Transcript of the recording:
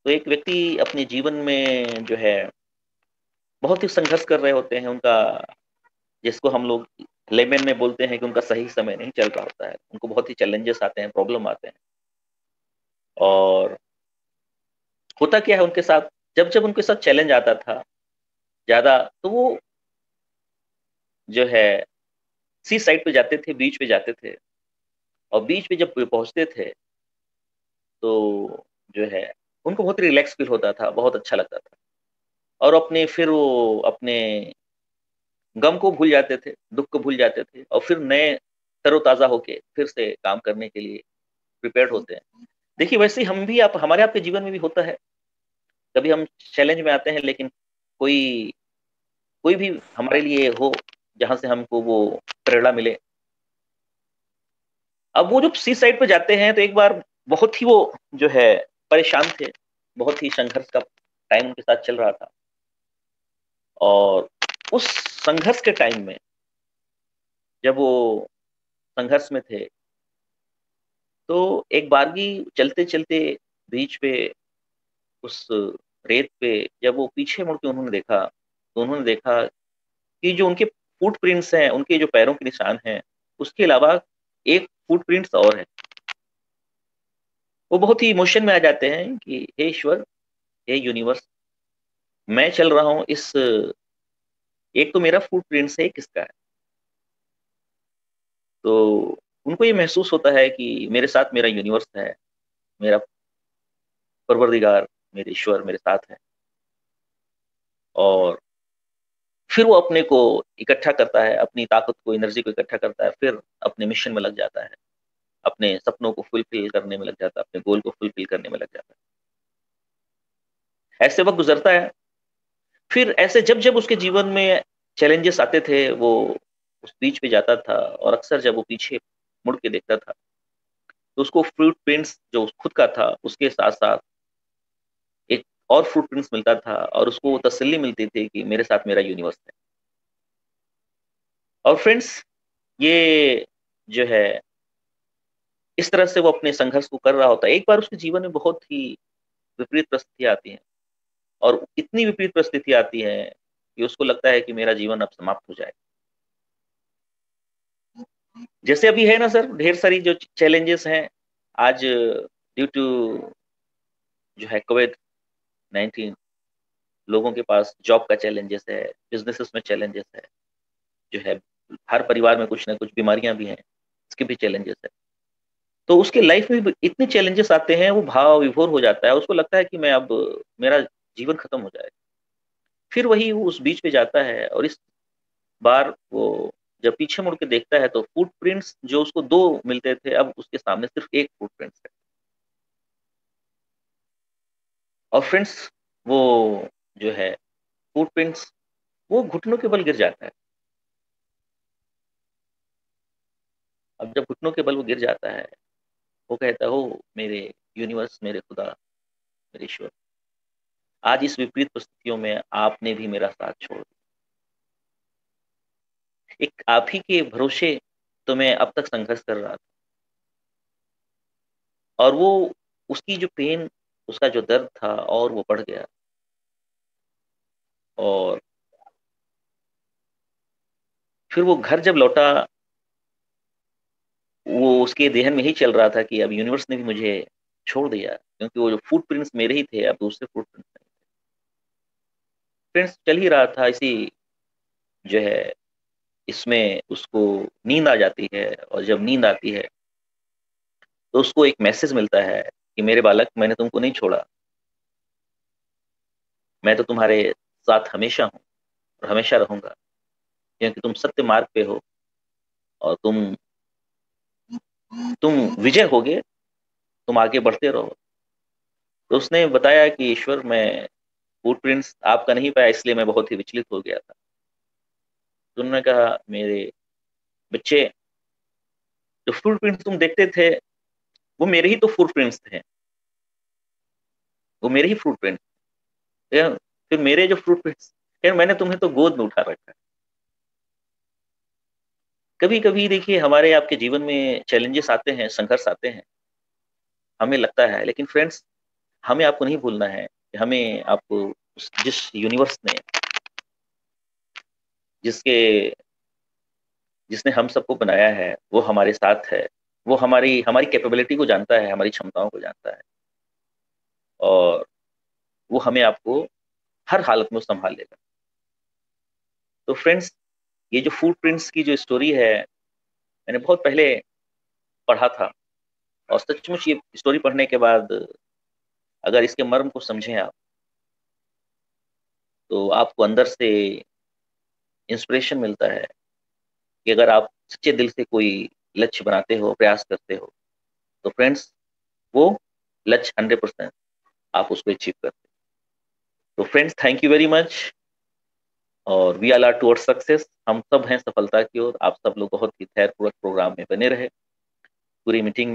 तो एक व्यक्ति अपने जीवन में जो है बहुत ही संघर्ष कर रहे होते हैं, उनका जिसको हम लोग लेमन में बोलते हैं कि उनका सही समय नहीं चल रहा होता है। उनको बहुत ही चैलेंजेस आते हैं, प्रॉब्लम आते हैं। और होता क्या है उनके साथ, जब-जब उनके साथ चैलेंज आता था ज़्यादा, तो वो जो है सी साइड पे जाते थे, बीच पे जाते थे और बीच पे जब पहुँचते थे, तो जो है उनको बहुत रिलैक्स फ़ील होता था, बहुत अच्छा लगता था। और फिर वो अपने गम को भूल जाते थे, दुःख को भूल जाते थे और फिर नए तरोताज़ा होके फिर से काम करने के लिए प्रिपेयर्ड होते हैं। देखिए, वैसे ही हम भी आप हमारे आपके जीवन में भी होता है। कभी हम चैलेंज में आते हैं, लेकिन कोई कोई भी हमारे लिए हो, जहाँ से हमको वो प्रेरणा मिले। अब वो जब सी साइड पे जाते हैं, तो एक बार बहुत ही वो जो है परेशान थे, बहुत ही संघर्ष का टाइम उनके साथ चल रहा था। और उस संघर्ष के टाइम में जब वो संघर्ष में थे, तो एक बारगी चलते-चलते बीच पे उस रेत पे जब वो पीछे मुड़ के उन्होंने देखा, तो उन्होंने देखा कि जो उनके फुटप्रिंट्स हैं, उनके जो पैरों के निशान हैं, उसके अलावा एक फुटप्रिंट्स और है। वो बहुत ही इमोशन में आ जाते हैं कि हे ईश्वर, हे यूनिवर्स, मैं चल रहा हूँ इस एक तो मेरा फुटप्रिंट्स है, एक किसका है? तो उनको ये महसूस होता है कि मेरे साथ मेरा यूनिवर्स है, मेरा परवरदिगार, मेरे ईश्वर मेरे साथ हैं। और फिर वो अपने को इकट्ठा करता है, अपनी ताकत को, एनर्जी को इकट्ठा करता है, फिर अपने मिशन में लग जाता है, अपने सपनों को फुलफिल करने में लग जाता है, अपने गोल को फुलफिल करने में लग जाता है। ऐसे वक़्त गुज़रता है, फिर ऐसे जब-जब उसके जीवन में चैलेंजेस आते थे, वो उस बीच पे जाता था और अक्सर जब वो पीछे मुड़ के देखता था, तो उसको फुटप्रिंट्स जो खुद का था, उसके साथ-साथ एक और फुटप्रिंट्स मिलता था और उसको वो तसल्ली मिलती थी कि मेरे साथ मेरा यूनिवर्स है। और फ्रेंड्स, ये जो है इस तरह से वो अपने संघर्ष को कर रहा होता है। एक बार उसके जीवन में बहुत ही विपरीत परिस्थितियाँ आती हैं और इतनी विपरीत परिस्थिति आती है कि उसको लगता है कि मेरा जीवन अब समाप्त हो जाएगा। जैसे अभी है ना सर, ढेर सारी जो चैलेंजेस हैं आज ड्यू टू जो है कोविड-19, लोगों के पास जॉब का चैलेंजेस है, बिज़नेसेस में चैलेंजेस है, जो है हर परिवार में कुछ न कुछ बीमारियाँ भी हैं, इसके भी चैलेंजेस है। तो उसके लाइफ में भी इतने चैलेंजेस आते हैं, वो भाव विभोर हो जाता है, उसको लगता है कि मैं अब मेरा जीवन खत्म हो जाएगा। फिर वही वो उस बीच पे जाता है और इस बार वो जब पीछे मुड़ के देखता है, तो फुटप्रिंट्स जो उसको 2 मिलते थे, अब उसके सामने सिर्फ़ 1 फुटप्रिंट्स है। और फ्रेंड्स, वो जो है फुटप्रिंट्स, वो घुटनों के बल गिर जाता है। अब जब घुटनों के बल वो गिर जाता है, वो कहता है, ओह! मेरे यूनिवर्स, मेरे खुदा, मेरे ईश्वर, आज इस विपरीत परिस्थितियों में आपने भी मेरा साथ छोड़ दिया। एक आप ही के भरोसे तो मैं अब तक संघर्ष कर रहा था और वो उसकी जो पेन, उसका जो दर्द था और वो बढ़ गया। और फिर वो घर जब लौटा, वो उसके ज़हन में यही चल रहा था कि अब यूनिवर्स ने भी मुझे छोड़ दिया, क्योंकि वो जो फुटप्रिंट्स मेरे ही थे, अब दूसरे फुटप्रिंट्स नहीं। फ्रेंड्स, चल ही रहा था इसी जो है इसमें उसको नींद आ जाती है और जब नींद आती है, तो उसको एक मैसेज मिलता है कि मेरे बालक, मैंने तुमको नहीं छोड़ा, मैं तो तुम्हारे साथ हमेशा हूँ और हमेशा रहूँगा, क्योंकि तुम सत्य मार्ग पे हो और तुम विजय होगे, तुम आगे बढ़ते रहो। तो उसने बताया कि ईश्वर, मैं फुटप्रिंट्स आपका नहीं पाया, इसलिए मैं बहुत ही विचलित हो गया था। तो उन्होंने कहा, मेरे बच्चे, जो फुटप्रिंट्स तुम देखते थे, वो मेरे ही तो फुटप्रिंट्स थे, वो मेरे ही फुटप्रिंट्स थे। फिर मेरे जो फुटप्रिंट्स, फिर मैंने तुम्हें तो गोद में उठा रखा है। कभी-कभी देखिए हमारे आपके जीवन में चैलेंजेस आते हैं, संघर्ष आते हैं, हमें लगता है, लेकिन फ्रेंड्स, हमें आपको नहीं भूलना है कि हमें आपको जिस यूनिवर्स ने जिसके जिसने हम सबको बनाया है वो हमारे साथ है। वो हमारी हमारी कैपेबिलिटी को जानता है, हमारी क्षमताओं को जानता है, और वो हमें आपको हर हालत में संभाल लेगा। तो फ्रेंड्स, ये जो फुटप्रिंट्स की जो स्टोरी है, मैंने बहुत पहले पढ़ा था, और सचमुच ये स्टोरी पढ़ने के बाद अगर इसके मर्म को समझें आप, तो आपको अंदर से इंस्पिरेशन मिलता है कि अगर आप सच्चे दिल से कोई लक्ष्य बनाते हो, प्रयास करते हो, तो फ्रेंड्स वो लक्ष्य 100% आप उसको अचीव करते हो। तो friends, thank you very much, और वी आर टुवर्ड्स सक्सेस। हम सब हैं सफलता की ओर। आप सब लोग बहुत ही धैर्यपूर्वक प्रोग्राम में बने रहे। पूरी मीटिंग